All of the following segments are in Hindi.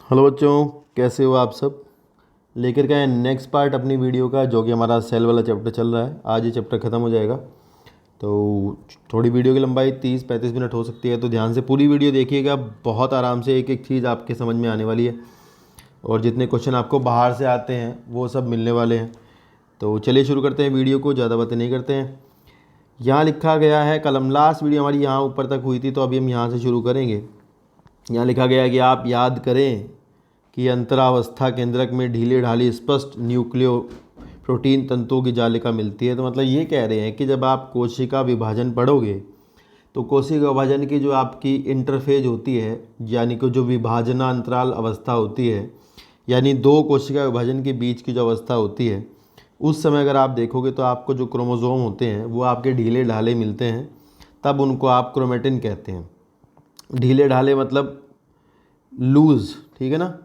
हेलो बच्चों, कैसे हो आप सब। लेकर के आए नेक्स्ट पार्ट अपनी वीडियो का, जो कि हमारा सेल वाला चैप्टर चल रहा है। आज ये चैप्टर ख़त्म हो जाएगा, तो थोड़ी वीडियो की लंबाई 30-35 मिनट हो सकती है, तो ध्यान से पूरी वीडियो देखिएगा। बहुत आराम से एक एक चीज़ आपके समझ में आने वाली है, और जितने क्वेश्चन आपको बाहर से आते हैं वो सब मिलने वाले हैं। तो चलिए शुरू करते हैं वीडियो को, ज़्यादा बातें नहीं करते हैं। यहाँ लिखा गया है, कलम लास्ट वीडियो हमारी यहाँ ऊपर तक हुई थी, तो अभी हम यहाँ से शुरू करेंगे। यहाँ लिखा गया है कि आप याद करें कि अंतरावस्था केंद्रक में ढीले ढाली स्पष्ट न्यूक्लियो प्रोटीन तंतुओं की जालिका मिलती है। तो मतलब ये कह रहे हैं कि जब आप कोशिका विभाजन पढ़ोगे, तो कोशिका विभाजन की जो आपकी इंटरफेज होती है, यानी कि जो विभाजना अंतराल अवस्था होती है, यानी दो कोशिका विभाजन के बीच की जो अवस्था होती है, उस समय अगर आप देखोगे तो आपको जो क्रोमोसोम होते हैं वो आपके ढीले ढाले मिलते हैं, तब उनको आप क्रोमेटिन कहते हैं। ढीले ढाले मतलब लूज़, ठीक है ना।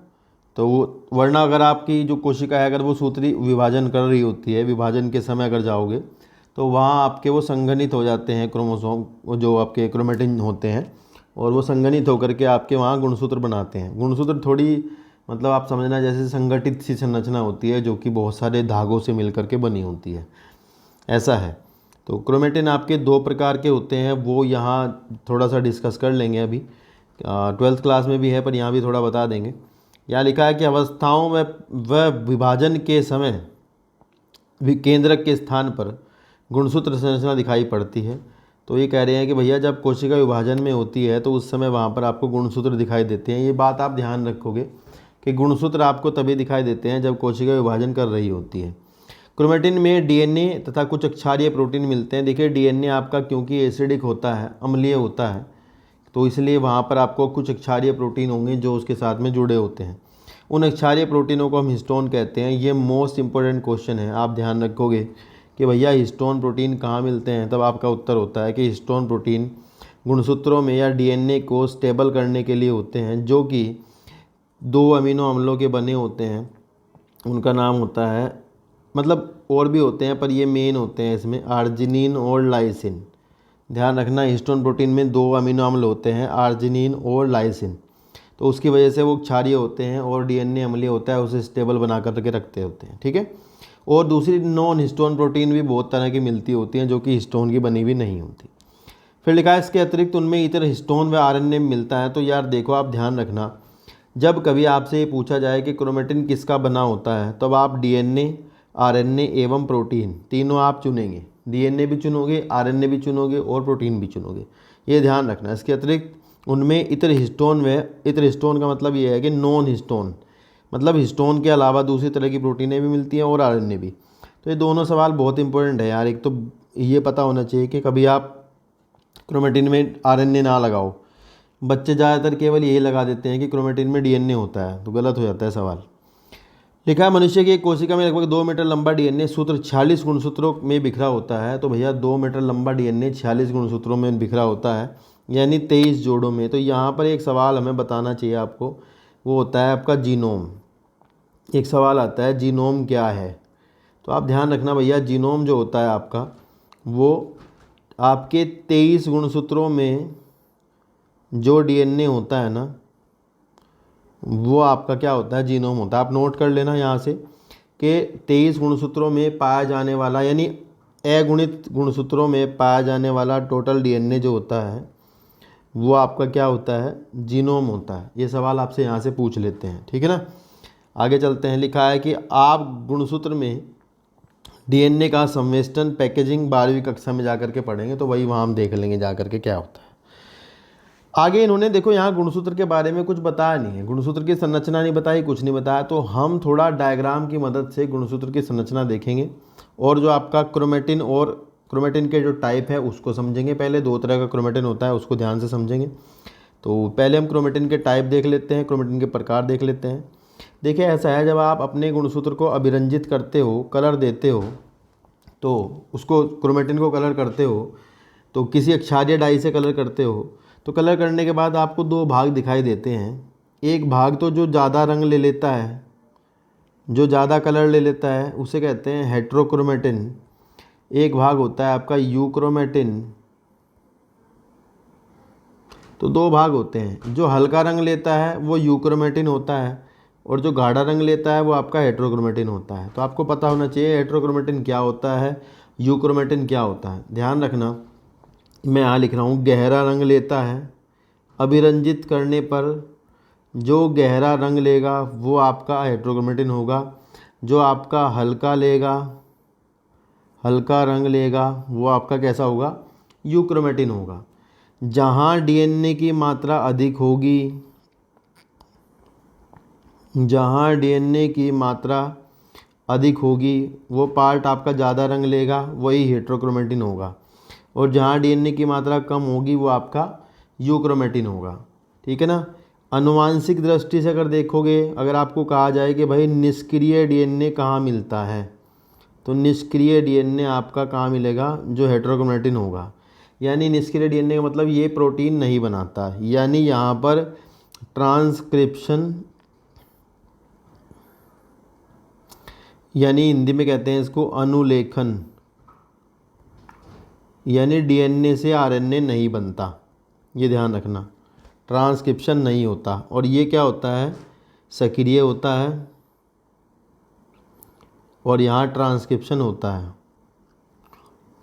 तो वरना अगर आपकी जो कोशिका है, अगर वो सूत्री विभाजन कर रही होती है, विभाजन के समय अगर जाओगे तो वहाँ आपके वो संघनित हो जाते हैं क्रोमोसोम, वो जो आपके क्रोमेटिन होते हैं, और वो संघनित होकर के आपके वहाँ गुणसूत्र बनाते हैं। गुणसूत्र थोड़ी मतलब आप समझना जैसे संगठित सी संरचना होती है, जो कि बहुत सारे धागों से मिल करके बनी होती है, ऐसा है। तो क्रोमेटिन आपके दो प्रकार के होते हैं, वो यहाँ थोड़ा सा डिस्कस कर लेंगे अभी। 12th क्लास में भी है, पर यहाँ भी थोड़ा बता देंगे। यहाँ लिखा है कि अवस्थाओं में व विभाजन के समय केंद्रक के स्थान पर गुणसूत्र संरचना दिखाई पड़ती है। तो ये कह रहे हैं कि भैया जब कोशिका विभाजन में होती है तो उस समय वहाँ पर आपको गुणसूत्र दिखाई देते हैं। ये बात आप ध्यान रखोगे कि गुणसूत्र आपको तभी दिखाई देते हैं जब कोशिका विभाजन कर रही होती है। क्रोमेटिन में डीएनए तथा कुछ क्षारीय प्रोटीन मिलते हैं। देखिए डीएनए आपका क्योंकि एसिडिक होता है, अम्लीय होता है, तो इसलिए वहाँ पर आपको कुछ क्षारीय प्रोटीन होंगे जो उसके साथ में जुड़े होते हैं। उन क्षारीय प्रोटीनों को हम हिस्टोन कहते हैं। ये मोस्ट इंपॉर्टेंट क्वेश्चन है, आप ध्यान रखोगे कि भैया हिस्टोन प्रोटीन कहाँ मिलते हैं, तब आपका उत्तर होता है कि हिस्टोन प्रोटीन गुणसूत्रों में या डीएनए को स्टेबल करने के लिए होते हैं, जो कि दो अमीनो अम्लों के बने होते हैं। उनका नाम होता है, मतलब और भी होते हैं पर ये मेन होते हैं इसमें, आर्जिनिन और लाइसिन। ध्यान रखना, हिस्टोन प्रोटीन में दो अमीनो अम्ल होते हैं, आर्जिनिन और लाइसिन। तो उसकी वजह से वो क्षारीय होते हैं, और डीएनए अम्लीय होता है, उसे स्टेबल बना करके रखते होते हैं, ठीक है। और दूसरी नॉन हिस्टोन प्रोटीन भी बहुत तरह की मिलती होती हैं, जो कि हिस्टोन की बनी हुई नहीं होती। फिर लिखा है इसके अतिरिक्त उनमें इतर हिस्टोन व आरएनए मिलता है। तो यार देखो, आप ध्यान रखना, जब कभी आपसे ये पूछा जाए कि क्रोमेटिन किसका बना होता है, तब आप डीएनए, आरएनए एवं प्रोटीन तीनों आप चुनेंगे। डीएनए भी चुनोगे, आरएनए भी चुनोगे, और प्रोटीन भी चुनोगे, ये ध्यान रखना। इसके अतिरिक्त उनमें इतर हिस्टोन व इतर हिस्टोन का मतलब ये है कि नॉन हिस्टोन, मतलब हिस्टोन के अलावा दूसरी तरह की प्रोटीनें भी मिलती हैं, और आरएनए भी। तो ये दोनों सवाल बहुत इंपॉर्टेंट है यार। एक तो ये पता होना चाहिए कि कभी आप क्रोमेटिन में आरएनए ना लगाओ। बच्चे ज़्यादातर केवल यही लगा देते हैं कि क्रोमेटिन में डीएनए होता है, तो गलत हो जाता है सवाल। लिखा है मनुष्य की एक कोशिका में लगभग 2 मीटर लंबा डीएनए सूत्र 46 गुणसूत्रों में बिखरा होता है। तो भैया 2 मीटर लंबा डीएनए 46 गुणसूत्रों में बिखरा होता है, यानी 23 जोड़ों में। तो यहाँ पर एक सवाल हमें बताना चाहिए आपको, वो होता है आपका जीनोम। एक सवाल आता है जीनोम क्या है। तो आप ध्यान रखना भैया, जीनोम जो होता है आपका, वो आपके 23 गुणसूत्रों में जो डीएनए होता है ना, वो आपका क्या होता है, जीनोम होता है। आप नोट कर लेना यहाँ से कि 23 गुणसूत्रों में पाया जाने वाला, यानी अगुणित गुणसूत्रों में पाया जाने वाला टोटल डीएनए जो होता है, वो आपका क्या होता है, जीनोम होता है। ये सवाल आपसे यहाँ से पूछ लेते हैं, ठीक है ना। आगे चलते हैं। लिखा है कि आप गुणसूत्र में डीएनए का संवेष्टन पैकेजिंग 12वीं कक्षा में जाकर के पढ़ेंगे, तो वही वहाँ हम देख लेंगे जाकर के क्या होता है। आगे इन्होंने देखो यहाँ गुणसूत्र के बारे में कुछ बताया नहीं है, गुणसूत्र की संरचना नहीं बताई, कुछ नहीं बताया। तो हम थोड़ा डायग्राम की मदद से गुणसूत्र की संरचना देखेंगे, और जो आपका क्रोमेटिन और क्रोमेटिन के जो टाइप है उसको समझेंगे। पहले 2 तरह का क्रोमेटिन होता है, उसको ध्यान से समझेंगे। तो पहले हम क्रोमेटिन के टाइप देख लेते हैं, क्रोमेटिन के प्रकार देख लेते हैं। देखिए ऐसा है, जब आप अपने गुणसूत्र को अभिरंजित करते हो, कलर देते हो, तो उसको क्रोमेटिन को कलर करते हो, तो किसी क्षारीय डाई से कलर करते हो, तो कलर करने के बाद आपको 2 भाग दिखाई देते हैं। एक भाग तो जो ज़्यादा रंग ले लेता है, जो ज़्यादा कलर ले लेता है, उसे कहते हैं हेट्रोक्रोमेटिन। एक भाग होता है आपका यूक्रोमेटिन। तो दो भाग होते हैं, जो हल्का रंग लेता है वो यूक्रोमेटिन होता है और जो गाढ़ा रंग लेता है वो आपका हेट्रोक्रोमेटिन होता है। तो आपको पता होना चाहिए हेट्रोक्रोमेटिन क्या होता है, यूक्रोमेटिन क्या होता है। ध्यान रखना, मैं यहाँ लिख रहा हूँ गहरा रंग लेता है, अभिरंजित करने पर जो गहरा रंग लेगा वो आपका हेट्रोक्रोमेटिन होगा, जो आपका हल्का रंग लेगा वो आपका कैसा होगा, यूक्रोमेटिन होगा। जहाँ डीएनए की मात्रा अधिक होगी, जहाँ डीएनए की मात्रा अधिक होगी वो पार्ट आपका ज़्यादा रंग लेगा, वही हेट्रोक्रोमेटिन होगा, और जहाँ डीएनए की मात्रा कम होगी वो आपका यूक्रोमेटिन होगा। ठीक है ना। आनुवांशिक दृष्टि से अगर देखोगे, अगर आपको कहा जाए कि भाई निष्क्रिय डीएनए कहाँ मिलता है, तो निष्क्रिय डीएनए आपका कहाँ मिलेगा, जो हेट्रोक्रोमेटिन होगा। यानी निष्क्रिय डीएनए का मतलब ये प्रोटीन नहीं बनाता, यानी यहाँ पर ट्रांसक्रिप्शन, यानी हिंदी में कहते हैं इसको अनुलेखन, यानी डीएनए से आरएनए नहीं बनता, ये ध्यान रखना। ट्रांसक्रिप्शन नहीं होता, और ये क्या होता है, सक्रिय होता है, और यहाँ ट्रांसक्रिप्शन होता है,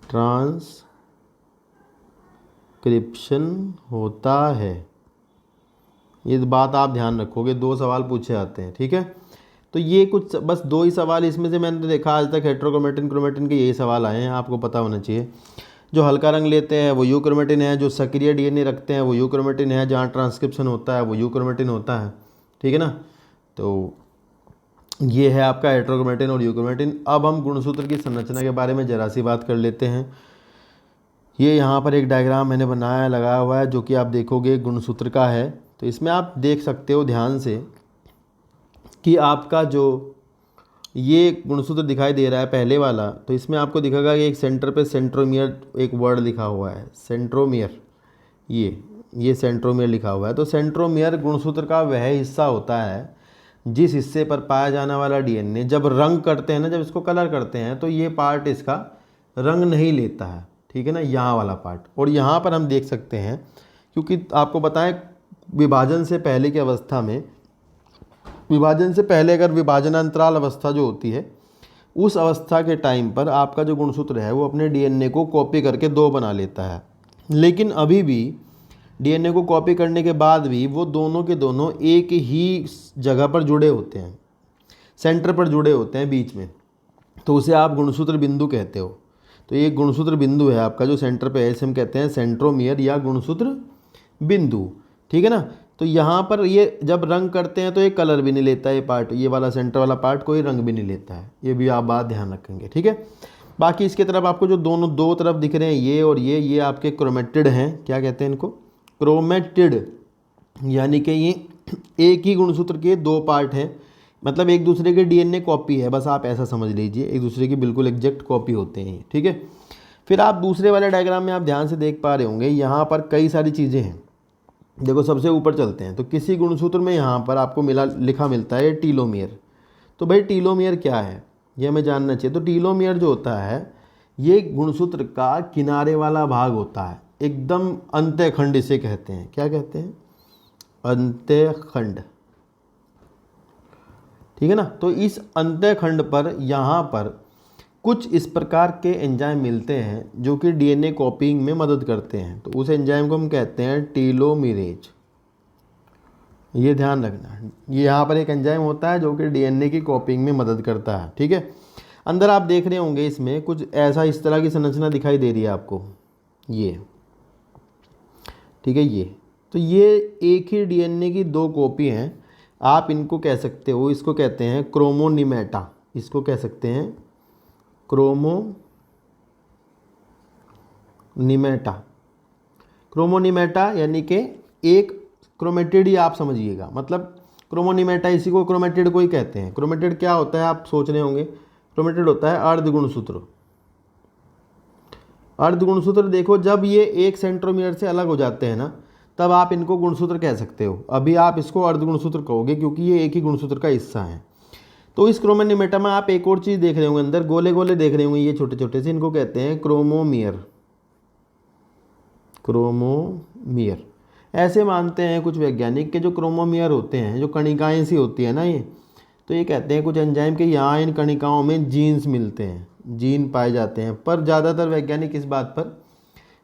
ट्रांसक्रिप्शन होता है। ये बात आप ध्यान रखोगे, दो सवाल पूछे जाते हैं। ठीक है, तो ये कुछ बस दो ही सवाल इसमें से मैंने तो देखा आज तक हेट्रोक्रोमेटिन क्रोमेटिन के यही सवाल आए हैं, आपको पता होना चाहिए। जो हल्का रंग लेते हैं वो यूक्रोमेटिन है, जो सक्रिय डीएनए रखते हैं वो यूक्रोमेटिन है, जहाँ ट्रांसक्रिप्शन होता है वो यूक्रोमेटिन होता है। ठीक है ना। तो ये है आपका हेट्रोक्रोमेटिन और यूक्रोमेटिन। अब हम गुणसूत्र की संरचना के बारे में जरा सी बात कर लेते हैं। ये यहाँ पर एक डायग्राम मैंने बनाया लगाया हुआ है, जो कि आप देखोगे गुणसूत्र का है। तो इसमें आप देख सकते हो ध्यान से कि आपका जो ये गुणसूत्र दिखाई दे रहा है पहले वाला, तो इसमें आपको दिखेगा कि एक सेंटर पे सेंट्रोमियर एक वर्ड लिखा हुआ है, सेंट्रोमियर, ये सेंट्रोमियर लिखा हुआ है। तो सेंट्रोमियर गुणसूत्र का वह हिस्सा होता है जिस हिस्से पर पाया जाने वाला डीएनए जब रंग करते हैं ना, जब इसको कलर करते हैं, तो ये पार्ट इसका रंग नहीं लेता है। ठीक है ना, यहाँ वाला पार्ट। और यहाँ पर हम देख सकते हैं, क्योंकि आपको बताएं विभाजन से पहले की अवस्था में, विभाजन से पहले अगर विभाजनांतराल अवस्था जो होती है, उस अवस्था के टाइम पर आपका जो गुणसूत्र है वो अपने डीएनए को कॉपी करके दो बना लेता है। लेकिन अभी भी डीएनए को कॉपी करने के बाद भी वो दोनों के दोनों एक ही जगह पर जुड़े होते हैं, सेंटर पर जुड़े होते हैं बीच में, तो उसे आप गुणसूत्र बिंदु कहते हो। तो ये गुणसूत्र बिंदु है आपका जो सेंटर पे है, इसे हम कहते हैं सेंट्रोमियर या गुणसूत्र बिंदु। ठीक है ना। तो यहाँ पर ये जब रंग करते हैं तो ये कलर भी नहीं लेता है, ये पार्ट, ये वाला सेंटर वाला पार्ट कोई रंग भी नहीं लेता है, ये भी आप बात ध्यान रखेंगे। ठीक है। बाकी इसके तरफ आपको जो दोनों दो तरफ दिख रहे हैं, ये और ये आपके क्रोमेटिड हैं। क्या कहते हैं इनको, क्रोमेटिड, यानी कि ये एक ही गुणसूत्र के दो पार्ट हैं, मतलब एक दूसरे के डीएनए कॉपी है, बस आप ऐसा समझ लीजिए, एक दूसरे की बिल्कुल एग्जैक्ट कॉपी होते हैं। ठीक है। फिर आप दूसरे वाले डायग्राम में आप ध्यान से देख पा रहे होंगे, यहाँ पर कई सारी चीज़ें हैं। देखो सबसे ऊपर चलते हैं, तो किसी गुणसूत्र में यहाँ पर आपको लिखा मिलता है टीलोमियर। तो भाई टीलोमियर क्या है ये हमें जानना चाहिए। तो टीलोमियर जो होता है ये गुणसूत्र का किनारे वाला भाग होता है, एकदम अंत्यखंड इसे कहते हैं। क्या कहते हैं, अंत्यखंड। ठीक है ना। तो इस अंत्यखंड पर यहाँ पर कुछ इस प्रकार के एंजाइम मिलते हैं जो कि डीएनए कॉपिंग में मदद करते हैं। तो उस एंजाइम को हम कहते हैं टीलोमिरेज। ये ध्यान रखना, ये यहाँ पर एक एंजाइम होता है जो कि डीएनए की कॉपिंग में मदद करता है। ठीक है। अंदर आप देख रहे होंगे इसमें कुछ ऐसा इस तरह की संरचना दिखाई दे रही है आपको, ये। ठीक है, ये तो ये एक ही डीएनए की दो कॉपी हैं। आप इनको कह सकते हो, इसको कहते हैं क्रोमोनिमेटा, इसको कह सकते हैं क्रोमोनिमेटा। क्रोमोनिमेटा यानी कि एक क्रोमेटिड ही आप समझिएगा, मतलब क्रोमोनिमेटा इसी को क्रोमेटिड को ही कहते हैं। क्रोमेटिड क्या होता है आप सोच रहे होंगे, क्रोमेटिड होता है अर्धगुणसूत्र। अर्धगुणसूत्र देखो जब ये एक सेंट्रोमियर से अलग हो जाते हैं ना, तब आप इनको गुणसूत्र कह सकते हो। अभी आप इसको अर्धगुणसूत्र कहोगे क्योंकि ये एक ही गुणसूत्र का हिस्सा है। तो इस क्रोमोनिमेटा में आप एक और चीज़ देख रहे होंगे, अंदर गोले गोले देख रहे होंगे, ये छोटे छोटे से, इनको कहते हैं क्रोमोमियर। क्रोमोमियर ऐसे मानते हैं कुछ वैज्ञानिक के जो क्रोमोमियर होते हैं, जो कणिकाएँ सी होती है ना ये, तो ये कहते हैं कुछ एंजाइम के यहाँ इन कणिकाओं में जीन्स मिलते हैं, जीन पाए जाते हैं। पर ज़्यादातर वैज्ञानिक इस बात पर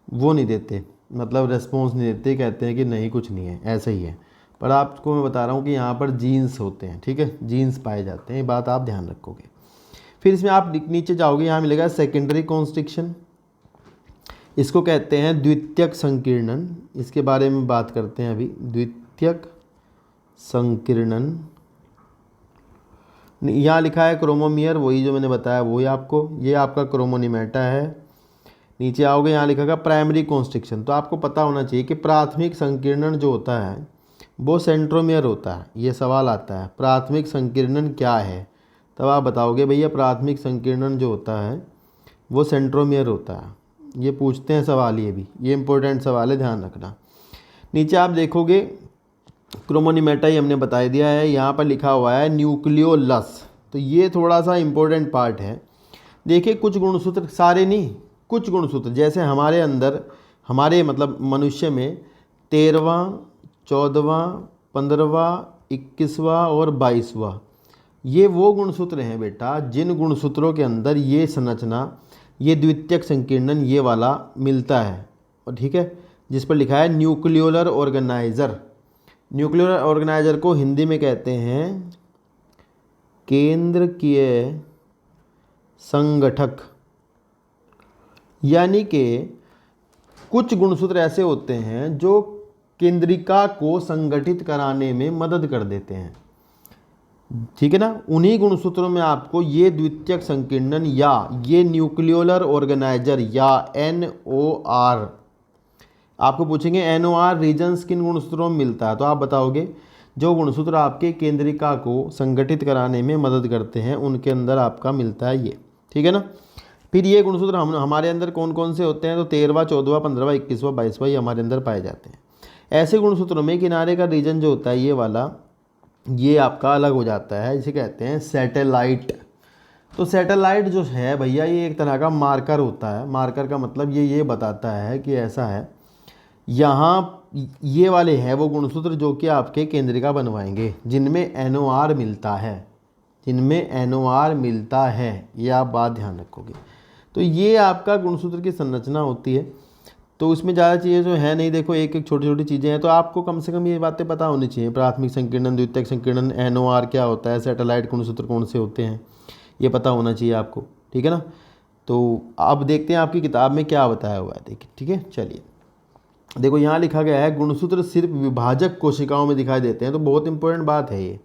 वो नहीं देते, मतलब रेस्पॉन्स नहीं देते, कहते हैं कि नहीं कुछ नहीं है, ऐसा ही है। पर आपको मैं बता रहा हूँ कि यहाँ पर जीन्स होते हैं, ठीक है, जीन्स पाए जाते हैं, ये बात आप ध्यान रखोगे। फिर इसमें आप नीचे जाओगे, यहाँ मिलेगा सेकेंडरी कॉन्स्ट्रिक्शन, इसको कहते हैं द्वितीयक संकीर्णन। इसके बारे में बात करते हैं अभी। द्वितीयक संकीर्णन, यहाँ लिखा है क्रोमोमियर, वही जो मैंने बताया वही आपको, ये आपका क्रोमोनिमेटा है। नीचे आओगे, यहाँ लिखा है प्राइमरी कॉन्स्ट्रिक्शन। तो आपको पता होना चाहिए कि प्राथमिक संकीर्णन जो होता है वो सेंट्रोमियर होता है। ये सवाल आता है प्राथमिक संकीर्णन क्या है, तब आप बताओगे भैया प्राथमिक संकीर्णन जो होता है वो सेंट्रोमियर होता है। ये पूछते हैं सवाल, ये भी ये इंपॉर्टेंट सवाल है, ध्यान रखना। नीचे आप देखोगे क्रोमोनिमेटा ही हमने बता दिया है, यहाँ पर लिखा हुआ है न्यूक्लियोलस। तो ये थोड़ा सा इम्पोर्टेंट पार्ट है। देखिए कुछ गुणसूत्र, सारे नहीं, कुछ गुणसूत्र, जैसे हमारे अंदर, हमारे मतलब मनुष्य में 13वां, 14वां, 15वां, 21वां और 22वां, ये वो गुणसूत्र हैं बेटा जिन गुणसूत्रों के अंदर ये संरचना, ये द्वितीयक संकीर्णन ये वाला मिलता है। और ठीक है, जिस पर लिखा है न्यूक्लियोलर ऑर्गेनाइजर। न्यूक्लियोलर ऑर्गेनाइजर को हिंदी में कहते हैं केंद्रकीय संगठक। यानी कि कुछ गुणसूत्र ऐसे होते हैं जो केंद्रिका को संगठित कराने में मदद कर देते हैं, ठीक है ना। उन्हीं गुणसूत्रों में आपको ये द्वितीयक संकीर्णन या ये न्यूक्लियोलर ऑर्गेनाइजर या NOR, आपको पूछेंगे NOR रीजन्स किन गुणसूत्रों में मिलता है, तो आप बताओगे जो गुणसूत्र आपके केंद्रिका को संगठित कराने में मदद करते हैं उनके अंदर आपका मिलता है ये, ठीक है ना। फिर ये गुणसूत्र हमारे अंदर कौन कौन से होते हैं, तो 13वां, 14वां, 15वां, 21वां, 22वां, ये हमारे अंदर पाए जाते हैं। ऐसे गुणसूत्रों में किनारे का रीजन जो होता है ये वाला, ये आपका अलग हो जाता है, इसे कहते हैं सैटेलाइट। तो सैटेलाइट जो है भैया ये एक तरह का मार्कर होता है। मार्कर का मतलब ये बताता है कि ऐसा है, यहाँ ये वाले हैं वो गुणसूत्र जो कि आपके केंद्रिका बनवाएंगे, जिनमें NOR मिलता है, जिनमें NOR मिलता है, ये आप बात ध्यान रखोगे। तो ये आपका गुणसूत्र की संरचना होती है। तो उसमें ज़्यादा चीज़ें जो है नहीं, देखो एक एक छोटी छोटी चीज़ें हैं, तो आपको कम से कम ये बातें पता होनी चाहिए। प्राथमिक संकीर्णन, द्वितीयक संकीर्णन, NOR क्या होता है, सैटेलाइट गुणसूत्र कौन से होते हैं, ये पता होना चाहिए आपको, ठीक है ना। तो अब देखते हैं आपकी किताब में क्या बताया हुआ है, देखिए, ठीक है। चलिए देखो यहाँ लिखा गया है गुणसूत्र सिर्फ विभाजक कोशिकाओं में दिखाई देते हैं। तो बहुत इंपॉर्टेंट बात है ये,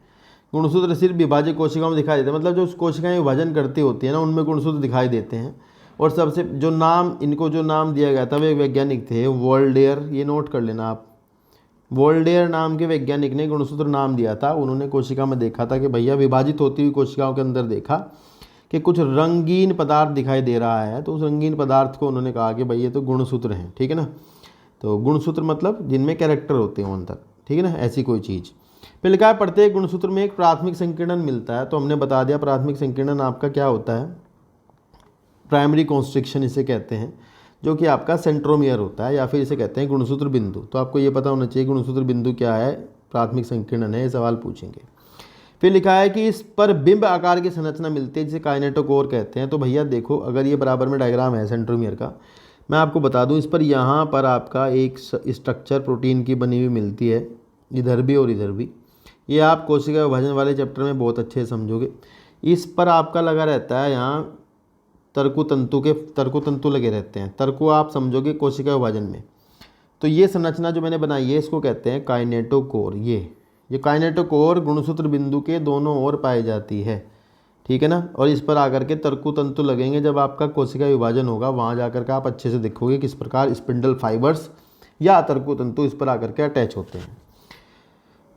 गुणसूत्र सिर्फ विभाजक कोशिकाओं में दिखाई देते हैं, मतलब जो कोशिकाएं विभाजन करती होती है ना उनमें गुणसूत्र दिखाई देते हैं। और सबसे जो नाम, इनको जो नाम दिया गया था वो एक वैज्ञानिक थे वोल्डेयर, ये नोट कर लेना आप। वोल्डेयर नाम के वैज्ञानिक ने गुणसूत्र नाम दिया था। उन्होंने कोशिका में देखा था कि भैया विभाजित होती हुई कोशिकाओं के अंदर देखा कि कुछ रंगीन पदार्थ दिखाई दे रहा है, तो उस रंगीन पदार्थ को उन्होंने कहा कि भाई ये तो गुणसूत्र हैं, ठीक है ना। तो गुणसूत्र मतलब जिनमें कैरेक्टर होते हैं अंदर, ठीक है ना, ऐसी कोई चीज़। फिर लिखा है प्रत्येक गुणसूत्र में एक प्राथमिक संकीर्णन मिलता है। तो हमने बता दिया प्राथमिक संकीर्णन आपका क्या होता है, प्राइमरी कॉन्स्ट्रिक्शन इसे कहते हैं, जो कि आपका सेंट्रोमियर होता है, या फिर इसे कहते हैं गुणसूत्र बिंदु। तो आपको ये पता होना चाहिए गुणसूत्र बिंदु क्या है, प्राथमिक संकीर्णन है, ये सवाल पूछेंगे। फिर लिखा है कि इस पर बिंब आकार की संरचना मिलती है जिसे काइनेटोकोर कहते हैं। तो भैया देखो, अगर ये बराबर में डायग्राम है सेंट्रोमियर का, मैं आपको बता दूं, इस पर यहाँ पर आपका एक स्ट्रक्चर प्रोटीन की बनी हुई मिलती है, इधर भी और इधर भी। ये आप कोशिका विभाजन वाले चैप्टर में बहुत अच्छे समझोगे। इस पर आपका लगा रहता है यहाँ तर्कुतंतु लगे रहते हैं। तर्कु आप समझोगे कोशिका विभाजन में। तो ये संरचना जो मैंने बनाई है इसको कहते हैं काइनेटोकोर। ये काइनेटोकोर गुणसूत्र बिंदु के दोनों ओर पाई जाती है, ठीक है ना। और इस पर आकर के तर्कुतंतु लगेंगे। जब आपका कोशिका विभाजन होगा वहाँ जाकर के आप अच्छे से देखोगे किस प्रकार स्पिंडल फाइबर्स या तर्कुतंतु इस पर आकर के अटैच होते हैं।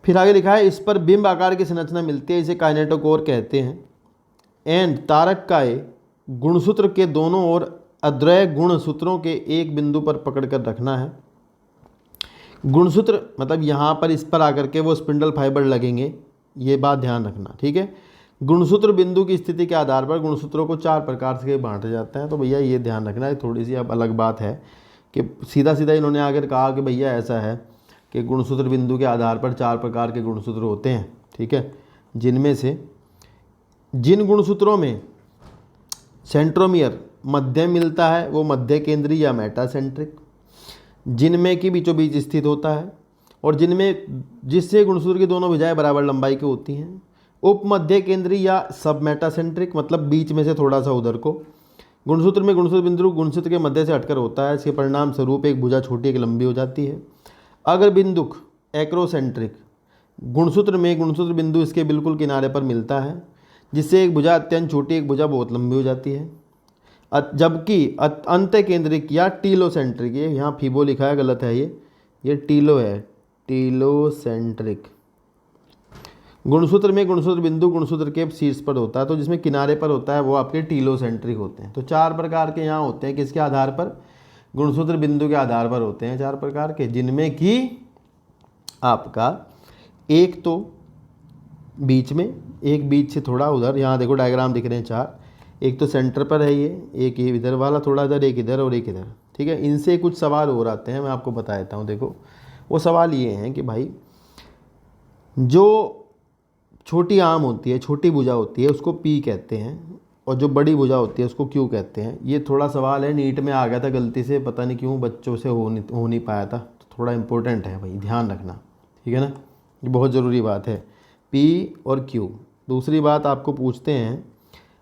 फिर आगे लिखा है इस पर बिंब आकार की संरचना मिलती है, इसे काइनेटोकोर कहते हैं। एंड तारक काय गुणसूत्र के दोनों ओर अद्वय गुणसूत्रों के एक बिंदु पर पकड़ कर रखना है। गुणसूत्र मतलब यहाँ पर इस पर आकर के वो स्पिंडल फाइबर लगेंगे, ये बात ध्यान रखना, ठीक है। गुणसूत्र बिंदु की स्थिति के आधार पर गुणसूत्रों को 4 प्रकार से बांटे जाते हैं। तो भैया ये ध्यान रखना है, थोड़ी सी अब अलग बात है कि सीधा सीधा इन्होंने आकर कहा कि भैया ऐसा है कि गुणसूत्र बिंदु के आधार पर 4 प्रकार के गुणसूत्र होते हैं, ठीक है, जिनमें से जिन गुणसूत्रों में सेंट्रोमियर मध्य मिलता है वो मध्य केंद्रीय या मेटासेंट्रिक, जिनमें कि बीचों बीच स्थित होता है, और जिनमें जिससे गुणसूत्र की दोनों भुजाएं बराबर लंबाई की होती हैं, उपमध्य केंद्रीय या सब मेटासेंट्रिक मतलब बीच में से थोड़ा सा उधर को। गुणसूत्र में गुणसूत्र बिंदु गुणसूत्र के मध्य से हटकर होता है, इसके परिणाम स्वरूप एक भुजा छोटी एक लंबी हो जाती है। अगर बिंदुक एक्रोसेंट्रिक गुणसूत्र में गुणसूत्र बिंदु इसके बिल्कुल किनारे पर मिलता है, जिससे एक भुजा अत्यंत छोटी एक भुजा बहुत लंबी हो जाती है। जबकि अंत्य केंद्रिक या टीलोसेंट्रिक, ये यहाँ फीबो लिखा है, गलत है, ये टीलो है, टीलोसेंट्रिक गुणसूत्र में गुणसूत्र बिंदु गुणसूत्र के शीर्ष पर होता है, तो जिसमें किनारे पर होता है वो आपके टीलोसेंट्रिक होते हैं। तो 4 प्रकार के यहाँ होते हैं, किसके आधार पर? गुणसूत्र बिंदु के आधार पर होते हैं 4 प्रकार के, जिनमें कि आपका एक तो बीच में, एक बीच से थोड़ा उधर, यहाँ देखो डायग्राम दिख रहे हैं 4, एक तो सेंटर पर है ये, एक ये इधर वाला थोड़ा इधर, एक इधर और एक इधर, ठीक है। इनसे कुछ सवाल और आते हैं, मैं आपको बता देता हूँ। देखो वो सवाल ये हैं कि भाई जो छोटी आम होती है, छोटी भुजा होती है, उसको पी कहते हैं, और जो बड़ी भुजा होती है उसको क्यू कहते हैं। ये थोड़ा सवाल है, नीट में आ गया था गलती से, पता नहीं क्यों बच्चों से हो नहीं पाया था, तो थोड़ा इंपॉर्टेंट है भाई, ध्यान रखना, ठीक है ना, ये बहुत ज़रूरी बात है, पी और क्यू। दूसरी बात आपको पूछते हैं,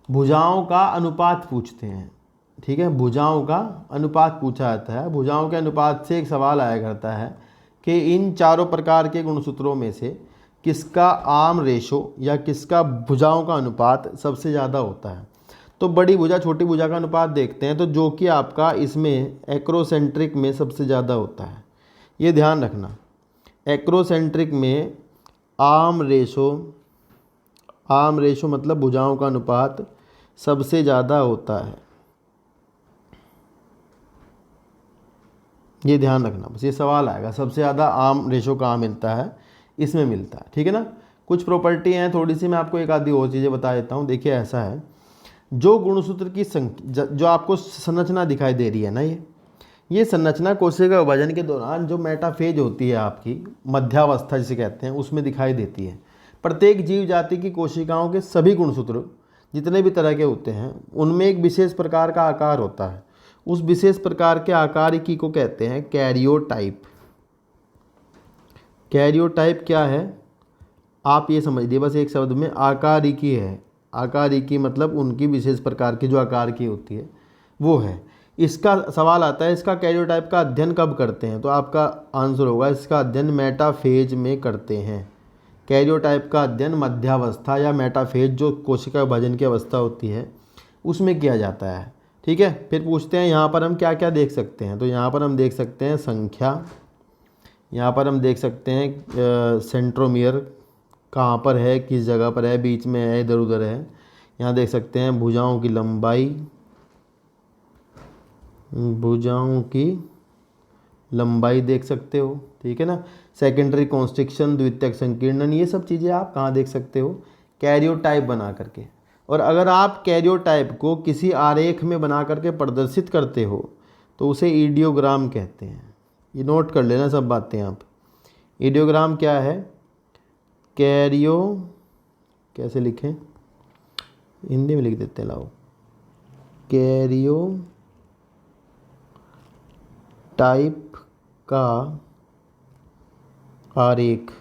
भुजाओं का अनुपात पूछते हैं, ठीक है, भुजाओं का अनुपात पूछा जाता है। भुजाओं के अनुपात से एक सवाल आया करता है कि इन चारों प्रकार के गुणसूत्रों में से किसका आर्म रेशो या किसका भुजाओं का अनुपात सबसे ज़्यादा होता है। तो बड़ी भुजा छोटी भुजा का अनुपात देखते हैं, तो जो कि आपका इसमें एक्रोसेंट्रिक में सबसे ज़्यादा होता है, ये ध्यान रखना। एक्रोसेंट्रिक में आर्म रेशो मतलब भुजाओं का अनुपात सबसे ज़्यादा होता है, ये ध्यान रखना, बस ये सवाल आएगा, सबसे ज़्यादा आर्म रेशो कहाँ मिलता है, इसमें मिलता है, ठीक है ना। कुछ प्रॉपर्टी हैं थोड़ी सी, मैं आपको एक आधी और चीज़ें बता देता हूँ। देखिए ऐसा है, जो गुणसूत्र की संख्या, जो आपको संरचना दिखाई दे रही है ना, ये संरचना कोशिका विभाजन के दौरान जो मेटाफेज होती है आपकी, मध्यावस्था जिसे कहते हैं, उसमें दिखाई देती है। प्रत्येक जीव जाति की कोशिकाओं के सभी गुणसूत्र जितने भी तरह के होते हैं, उनमें एक विशेष प्रकार का आकार होता है। उस विशेष प्रकार के आकारिकी को कहते हैं कैरियोटाइप। कैरियोटाइप क्या है आप ये समझिए, बस एक शब्द में, आकारिकी है। आकारिकी मतलब उनकी विशेष प्रकार की जो आकार की होती है वो है। इसका सवाल आता है, इसका कैरियोटाइप का अध्ययन कब करते हैं? तो आपका आंसर होगा, इसका अध्ययन मेटाफेज में करते हैं। कैरियोटाइप का अध्ययन मध्यावस्था या मेटाफेज, जो कोशिका विभाजन की अवस्था होती है, उसमें किया जाता है, ठीक है। फिर पूछते हैं यहाँ पर हम क्या क्या देख सकते हैं। तो यहाँ पर हम देख सकते हैं संख्या, यहाँ पर हम देख सकते हैं सेंट्रोमियर कहाँ पर है, किस जगह पर है, बीच में है, इधर उधर है। यहाँ देख सकते हैं भुजाओं की लंबाई, भुजाओं की लंबाई देख सकते हो, ठीक है ना। सेकेंडरी कॉन्स्ट्रिक्शन, द्वितीयक संकीर्णन, ये सब चीज़ें आप कहाँ देख सकते हो? कैरियोटाइप बना करके। और अगर आप कैरियोटाइप को किसी आरेख में बना करके प्रदर्शित करते हो तो उसे ईडियोग्राम कहते हैं। ये नोट कर लेना सब बातें आप। ईडियोग्राम क्या है? कैरियो, कैसे लिखें, हिंदी में लिख देते हैं, लाओ, कैरियो टाइप का आरेख।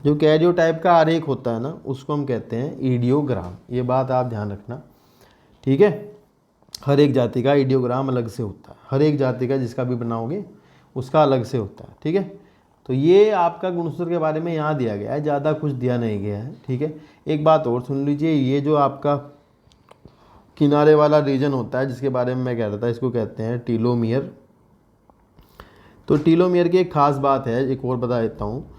जो कैरियोटाइप का आरेख होता है ना, उसको हम कहते हैं ईडियोग्राम। ये बात आप ध्यान रखना, ठीक है। हर एक जाति का ईडियोग्राम अलग से होता है, हर एक जाति का जिसका भी बनाओगे उसका अलग से होता है, ठीक है। तो ये आपका गुणसूत्र के बारे में यहाँ दिया गया है, ज़्यादा कुछ दिया नहीं गया है, ठीक है। एक बात और सुन लीजिए, ये जो आपका किनारे वाला रीजन होता है जिसके बारे में मैं कह रहा था, इसको कहते हैं टीलोमियर। तो टीलोमियर की एक खास बात है, एक और बता देता हूँ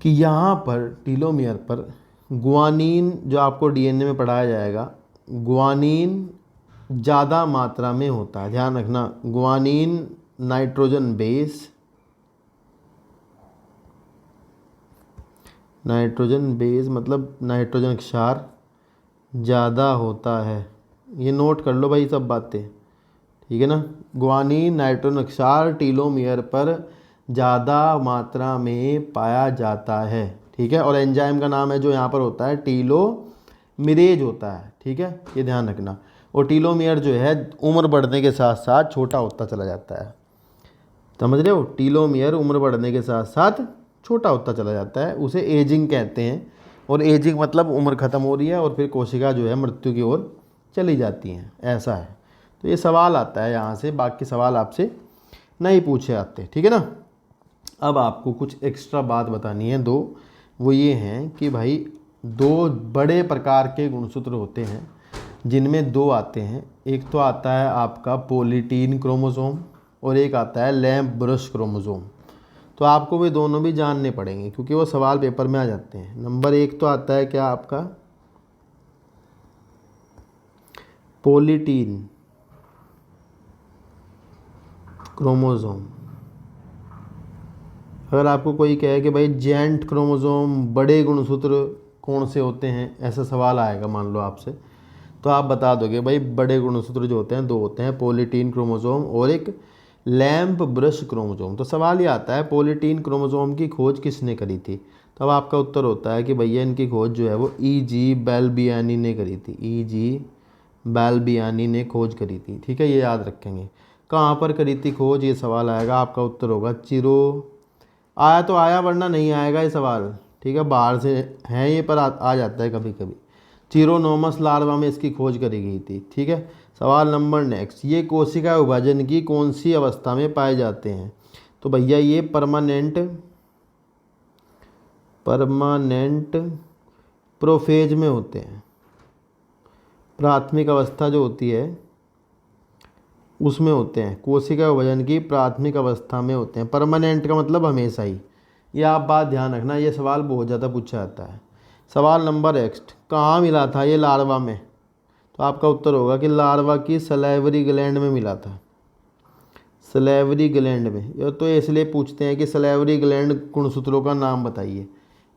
कि यहाँ पर टीलोमियर पर गुआनिन, जो आपको डीएनए में पढ़ाया जाएगा, गुआनिन ज़्यादा मात्रा में होता है। ध्यान रखना, guanine nitrogen base, nitrogen base मतलब नाइट्रोजन क्षार ज़्यादा होता है। ये नोट कर लो भाई सब बातें, ठीक है ना। गुआनिन नाइट्रोजन क्षार टीलोमियर पर ज़्यादा मात्रा में पाया जाता है। ठीक है, और एंजाइम का नाम है जो यहाँ पर होता है टीलोमेरेज होता है। ठीक है, ये ध्यान रखना। और टीलोमेयर जो है उम्र बढ़ने के साथ साथ छोटा होता चला जाता है। समझ रहे हो, टीलोमेयर उम्र बढ़ने के साथ साथ छोटा होता चला जाता है, उसे एजिंग कहते हैं। और एजिंग मतलब उम्र ख़त्म हो रही है और फिर कोशिका जो है मृत्यु की ओर चली जाती हैं, ऐसा है। तो ये सवाल आता है यहाँ से, बाकी सवाल आपसे नहीं पूछे आते। ठीक है ना। अब आपको कुछ एक्स्ट्रा बात बतानी है दो, वो ये हैं कि भाई दो बड़े प्रकार के गुणसूत्र होते हैं जिनमें दो आते हैं। एक तो आता है आपका पोलिटीन क्रोमोसोम और एक आता है लैम्प ब्रश क्रोमोसोम। तो आपको वे दोनों भी जानने पड़ेंगे क्योंकि वो सवाल पेपर में आ जाते हैं। नंबर एक तो आता है क्या आपका पोलिटीन क्रोमोसोम। अगर आपको कोई कहे कि भाई जेंट क्रोमोसोम बड़े गुणसूत्र कौन से होते हैं, ऐसा सवाल आएगा मान लो आपसे, तो आप बता दोगे भाई बड़े गुणसूत्र जो होते हैं दो होते हैं, पोलिटीन क्रोमोसोम और एक लैम्प ब्रश क्रोमोसोम। तो सवाल ये आता है पोलिटीन क्रोमोसोम की खोज किसने करी थी। तब आपका उत्तर होता है कि भैया इनकी खोज जो है वो E.G. बेल्बियानी ने करी थी। E.G. बेल्बियानी ने खोज करी थी। ठीक है, ये याद रखेंगे। कहाँ पर करी थी खोज, ये सवाल आएगा। आपका उत्तर होगा चिरो, आया तो आया वरना नहीं आएगा ये सवाल। ठीक है, बाहर से है ये पर आ जाता है कभी कभी। चिरोनोमस लार्वा में इसकी खोज करी गई थी। ठीक है, सवाल नंबर नेक्स्ट, ये कोशिका विभाजन की कौन सी अवस्था में पाए जाते हैं। तो भैया ये परमानेंट प्रोफेज में होते हैं। प्राथमिक अवस्था जो होती है उसमें होते हैं, कोशिका विभाजन की प्राथमिक अवस्था में होते हैं। परमानेंट का मतलब हमेशा ही, ये आप बात ध्यान रखना, ये सवाल बहुत ज़्यादा पूछा जाता है। सवाल नंबर नेक्स्ट, कहाँ मिला था ये लार्वा में। तो आपका उत्तर होगा कि लार्वा की सलाइवरी ग्लैंड में मिला था। सलाइवरी ग्लैंड में, ये तो इसलिए पूछते हैं कि सलाइवरी ग्लैंड गुणसूत्रों का नाम बताइए,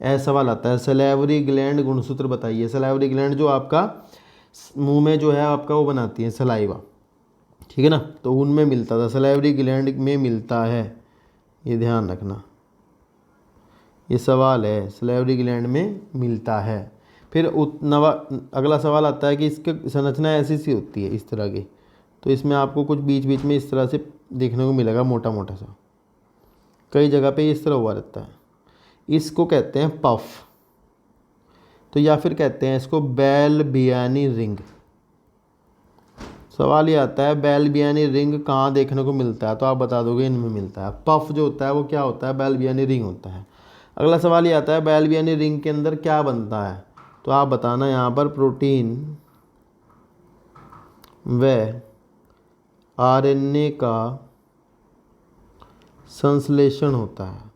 ऐसा सवाल आता है। सलाइवरी ग्लैंड गुणसूत्र बताइए। सलाइवरी ग्लैंड जो आपका मुंह में जो है आपका वो बनाती है सलाइवा, ठीक है ना, तो उनमें मिलता था, सलाइवरी ग्लैंड में मिलता है, ये ध्यान रखना। ये सवाल है, सलाइवरी ग्लैंड में मिलता है। फिर अगला सवाल आता है कि इसकी संरचना ऐसी सी होती है इस तरह की, तो इसमें आपको कुछ बीच बीच में इस तरह से देखने को मिलेगा, मोटा मोटा सा, कई जगह पे इस तरह हुआ रहता है। इसको कहते हैं पफ, तो या फिर कहते हैं इसको बेल्बियानी रिंग। सवाल ये आता है बेल्बियानी रिंग कहाँ देखने को मिलता है, तो आप बता दोगे इनमें मिलता है। पफ जो होता है वो क्या होता है, बेल्बियानी रिंग होता है। अगला सवाल ये आता है बेल्बियानी रिंग के अंदर क्या बनता है, तो आप बताना यहाँ पर प्रोटीन व आरएनए का संश्लेषण होता है।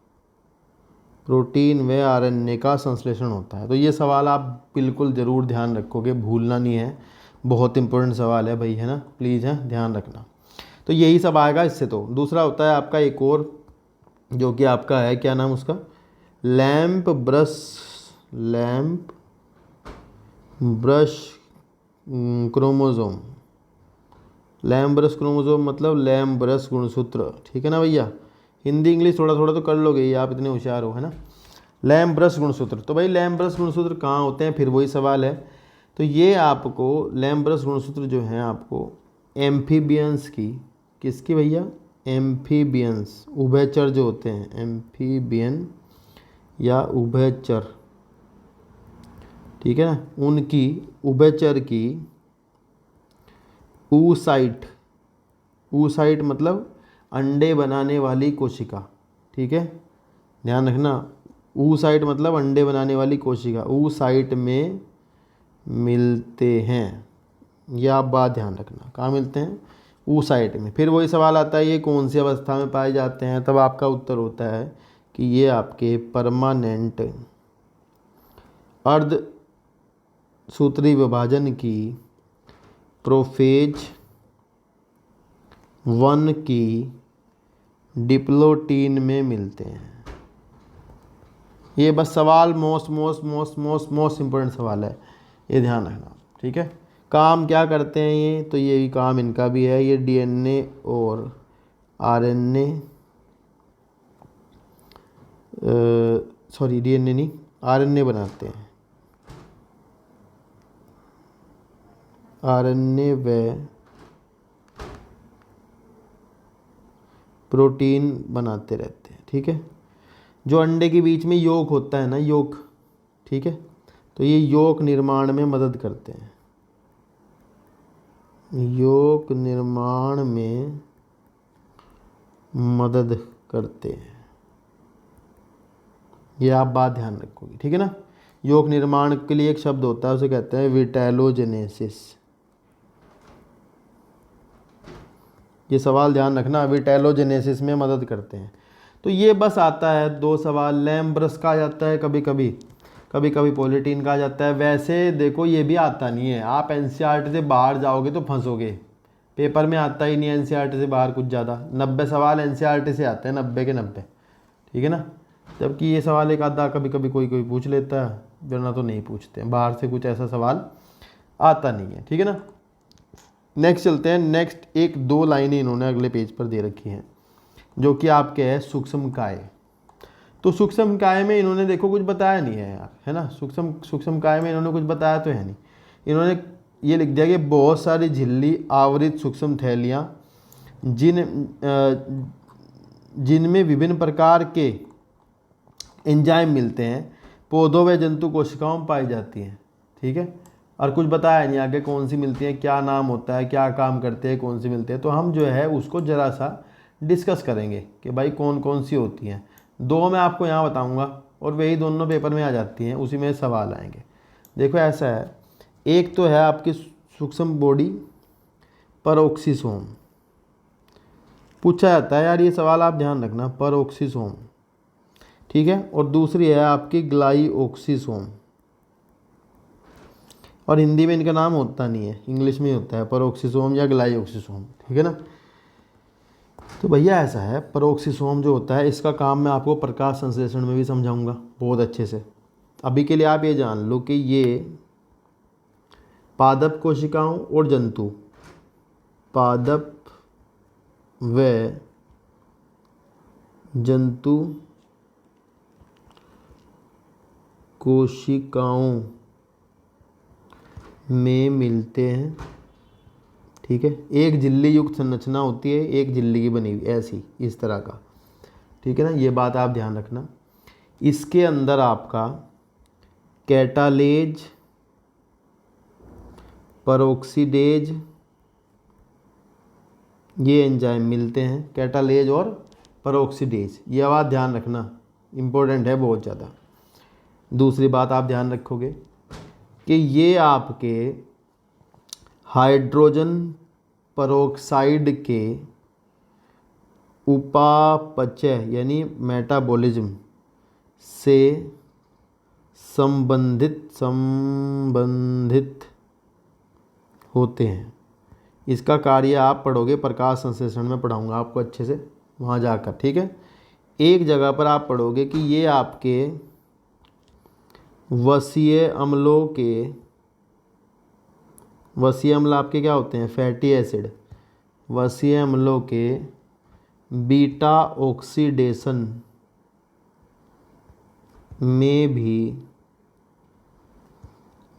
प्रोटीन व आरएनए का संश्लेषण होता है। तो ये सवाल आप बिल्कुल ज़रूर ध्यान रखोगे, भूलना नहीं है, बहुत इंपॉर्टेंट सवाल है भाई, है ना, प्लीज़ है ध्यान रखना। तो यही सब आएगा इससे। तो दूसरा होता है आपका एक और, जो कि आपका है क्या नाम उसका, lamp brush chromosome. Lamp brush chromosome मतलब लैम्प ब्रश गुणसूत्र, ठीक है ना भैया। हिंदी इंग्लिश थोड़ा थोड़ा तो कर लोगे ये, आप इतने होशियार हो, है ना। लैम्प ब्रश गुणसूत्र, तो भाई लैम्प ब्रश गुणसूत्र कहाँ होते हैं, फिर वही सवाल है। तो ये आपको लैम्प ब्रश गुणसूत्र जो हैं आपको एम्फीबियंस की, किसकी भैया, एम्फीबियंस, उभयचर जो होते हैं, एम्फीबियन या उभयचर, ठीक है ना, उनकी उभयचर की oocyte मतलब अंडे बनाने वाली कोशिका, ठीक है, ध्यान रखना। oocyte मतलब अंडे बनाने वाली कोशिका, oocyte में मिलते हैं, यह आप बात ध्यान रखना, कहाँ मिलते हैं, oocyte में। फिर वही सवाल आता है ये कौन सी अवस्था में पाए जाते हैं, तब आपका उत्तर होता है कि ये आपके परमानेंट अर्धसूत्री विभाजन की प्रोफेज 1 की डिप्लोटीन में मिलते हैं। ये बस सवाल मोस्ट इम्पोर्टेंट सवाल है, ये ध्यान रखना, ठीक है। काम क्या करते हैं ये, तो ये भी काम इनका भी है, ये डीएनए और आरएनए सॉरी डीएनए नहीं, आरएनए बनाते हैं। आरएनए व प्रोटीन बनाते रहते हैं, ठीक है। जो अंडे के बीच में यॉक होता है ना, यॉक, ठीक है, तो ये यॉक निर्माण में मदद करते हैं। यॉक निर्माण में मदद करते हैं, ये आप बात ध्यान रखोगे, ठीक है ना। यॉक निर्माण के लिए एक शब्द होता है, उसे कहते हैं विटेलोजेनेसिस। ये सवाल ध्यान रखना, विटेलोजेनेसिस में मदद करते हैं। तो ये बस आता है 2 सवाल। लैम्ब्रस का आ जाता है कभी कभी, कभी कभी पॉलिटीन का आ जाता है। वैसे देखो ये भी आता नहीं है, आप एनसीईआरटी से बाहर जाओगे तो फंसोगे, पेपर में आता ही नहीं है एनसीईआरटी से बाहर कुछ ज़्यादा। 90 सवाल एनसीईआरटी से आते हैं, 90 के 90, ठीक है ना। जबकि ये सवाल एक आधा कभी कभी कोई कोई पूछ लेता है, वरना तो नहीं पूछते हैं, बाहर से कुछ ऐसा सवाल आता नहीं है, ठीक है ना। नेक्स्ट चलते हैं। नेक्स्ट एक 2 लाइनें इन्होंने अगले पेज पर दे रखी हैं, जो कि आपके है सूक्ष्म काय। तो सूक्ष्म काय में इन्होंने देखो कुछ बताया नहीं है यार, है ना। सूक्ष्म काय में इन्होंने कुछ बताया तो है नहीं। इन्होंने ये लिख दिया कि बहुत सारी झिल्ली आवृत सूक्ष्म थैलियाँ जिनमें विभिन्न प्रकार के एंजाइम मिलते हैं, पौधों व जंतु कोशिकाओं में पाई जाती हैं, ठीक है। और कुछ बताया नहीं आगे कौन सी मिलती है, क्या नाम होता है, क्या काम करते हैं, कौन सी मिलती है। तो हम जो है उसको ज़रा सा डिस्कस करेंगे कि भाई कौन कौन सी होती हैं। 2 मैं आपको यहाँ बताऊँगा और वही दोनों पेपर में आ जाती हैं, उसी में सवाल आएंगे। देखो ऐसा है, एक तो है आपकी सूक्ष्म बॉडी परऑक्सीसोम, पूछा जाता है यार ये सवाल, आप ध्यान रखना, परऑक्सीसोम, ठीक है। और दूसरी है आपकी ग्लाइऑक्सीसोम, और हिंदी में इनका नाम होता नहीं है, इंग्लिश में ही होता है, परऑक्सीसोम या ग्लाइऑक्सीसोम, ठीक है ना। तो भैया ऐसा है, परऑक्सीसोम जो होता है इसका काम मैं आपको प्रकाश संश्लेषण में भी समझाऊंगा बहुत अच्छे से। अभी के लिए आप ये जान लो कि ये पादप कोशिकाओं और जंतु, पादप व जंतु कोशिकाओं में मिलते हैं, ठीक है। एक झिल्ली युक्त संरचना होती है, एक झिल्ली की बनी हुई ऐसी, इस तरह का, ठीक है ना। ये बात आप ध्यान रखना। इसके अंदर आपका कैटालेज, परऑक्सीडेज, ये एंजाइम मिलते हैं, कैटालेज और परऑक्सीडेज, ये बात ध्यान रखना, इम्पोर्टेंट है बहुत ज़्यादा। दूसरी बात आप ध्यान रखोगे कि ये आपके हाइड्रोजन परऑक्साइड के उपापचय यानी मेटाबॉलिज्म से संबंधित होते हैं। इसका कार्य आप पढ़ोगे, प्रकाश संश्लेषण में पढ़ाऊंगा आपको अच्छे से वहाँ जाकर, ठीक है। एक जगह पर आप पढ़ोगे कि ये आपके वसीय अम्ल आपके क्या होते हैं, फैटी एसिड। वसीय अम्लों के बीटा ऑक्सीडेशन में भी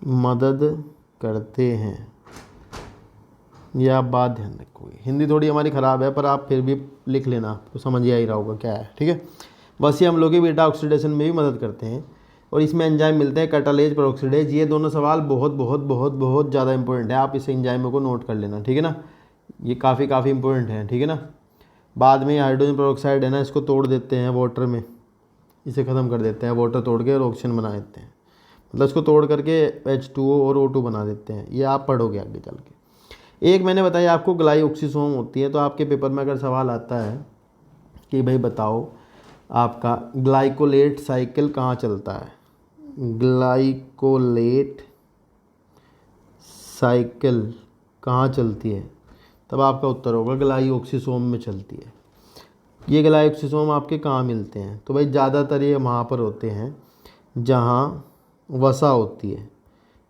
मदद करते हैं, यह आप बात ध्यान रखोगे। हिंदी थोड़ी हमारी ख़राब है, पर आप फिर भी लिख लेना, आपको समझ ही रहा होगा क्या है, ठीक है। वसीय अम्लों के बीटा ऑक्सीडेशन में भी मदद करते हैं, और इसमें एंजाइम मिलते हैं कैटालेज, परऑक्सीडेज। ये दोनों सवाल बहुत बहुत बहुत बहुत ज़्यादा इंपॉर्टेंट है, आप इस एंजाइमों को नोट कर लेना, ठीक है ना। ये काफ़ी इंपॉर्टेंट है, ठीक है ना। बाद में हाइड्रोजन परऑक्साइड है ना, इसको तोड़ देते हैं वाटर में, इसे ख़त्म कर देते हैं, वाटर तोड़ के और ऑक्सीजन बना देते हैं, मतलब इसको तोड़ करके H2O और O2 बना देते हैं। ये आप पढ़ोगे आगे चल के। एक मैंने बताया आपको ग्लाइऑक्सीसोम होती है, तो आपके पेपर में अगर सवाल आता है कि भाई बताओ आपका ग्लाइकोलेट साइकिल कहाँ चलता है, ग्लाइकोलेट साइकिल कहाँ चलती है, तब आपका उत्तर होगा ग्लाइऑक्सीसोम में चलती है। ये ग्लाइऑक्सीसोम आपके कहाँ मिलते हैं, तो भाई ज़्यादातर ये वहाँ पर होते हैं जहाँ वसा होती है,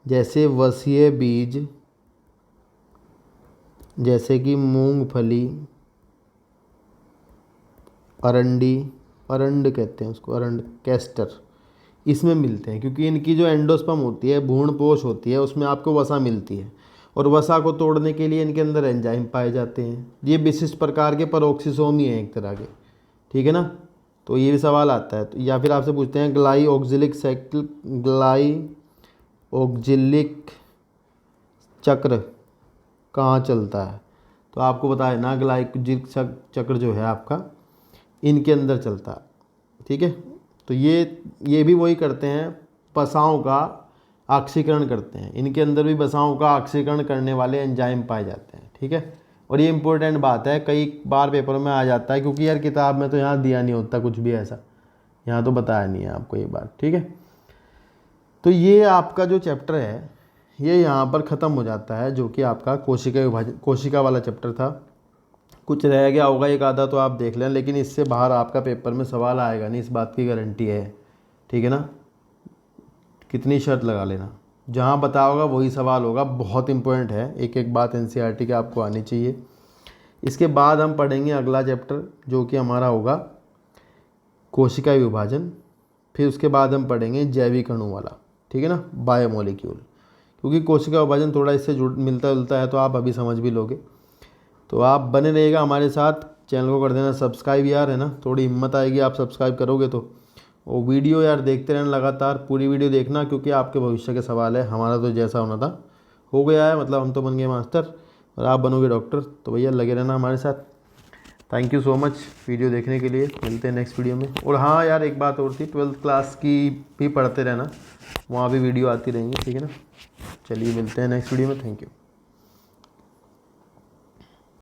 जैसे वसीय बीज, जैसे कि मूंगफली, अरंडी, अरंड कहते हैं उसको, अरंड कैस्टर, इसमें मिलते हैं, क्योंकि इनकी जो एंडोस्पर्म होती है, भ्रूणपोष होती है, उसमें आपको वसा मिलती है, और वसा को तोड़ने के लिए इनके अंदर एंजाइम पाए जाते हैं। ये विशिष्ट प्रकार के परोक्सिसोम ही हैं एक तरह के, ठीक है ना। तो ये भी सवाल आता है। तो या फिर आपसे पूछते हैं ग्लाई ऑक्जिलिक साइकिल, ग्लाई ऑक्जिलिक चक्र कहाँ चलता है, तो आपको पता है ना, ग्लाइकोजिक चक्र जो है आपका इनके अंदर चलता है, ठीक है। तो ये भी वही करते हैं, वसाओं का ऑक्सीकरण करते हैं, इनके अंदर भी वसाओं का ऑक्सीकरण करने वाले एंजाइम पाए जाते हैं, ठीक है। और ये इंपॉर्टेंट बात है, कई बार पेपर में आ जाता है, क्योंकि यार किताब में तो यहाँ दिया नहीं होता कुछ भी ऐसा, यहाँ तो बताया नहीं है आपको ये बात, ठीक है। तो ये आपका जो चैप्टर है ये यहाँ पर ख़त्म हो जाता है, जो कि आपका कोशिका विभाजन, कोशिका वाला चैप्टर था। कुछ रह गया होगा एक आधा तो आप देख लें, लेकिन इससे बाहर आपका पेपर में सवाल आएगा नहीं, इस बात की गारंटी है, ठीक है ना। कितनी शर्त लगा लेना, जहाँ बताया होगा वही सवाल होगा, बहुत इंपॉर्टेंट है, एक एक बात एनसीईआरटी की आपको आनी चाहिए। इसके बाद हम पढ़ेंगे अगला चैप्टर, जो कि हमारा होगा कोशिका विभाजन, फिर उसके बाद हम पढ़ेंगे जैविक अणु वाला, ठीक है ना, बायोमोलिक्यूल, क्योंकि कोशिका विभाजन थोड़ा इससे मिलता जुलता है, तो आप अभी समझ भी लोगे। तो आप बने रहिएगा हमारे साथ, चैनल को कर देना सब्सक्राइब यार, है ना, थोड़ी हिम्मत आएगी आप सब्सक्राइब करोगे तो। और वीडियो यार देखते रहना लगातार, पूरी वीडियो देखना, क्योंकि आपके भविष्य के सवाल है। हमारा तो जैसा होना था हो गया है, मतलब हम तो बन गए मास्टर और आप बनोगे डॉक्टर, तो भैया लगे रहना हमारे साथ। Thank you so much video देखने के लिए, मिलते हैं नेक्स्ट वीडियो में। और हाँ यार एक बात और थी, 12th क्लास की भी पढ़ते रहना, वहाँ भी वीडियो आती रहेंगी, ठीक है ना। चलिए मिलते हैं नेक्स्ट वीडियो में, थैंक यू।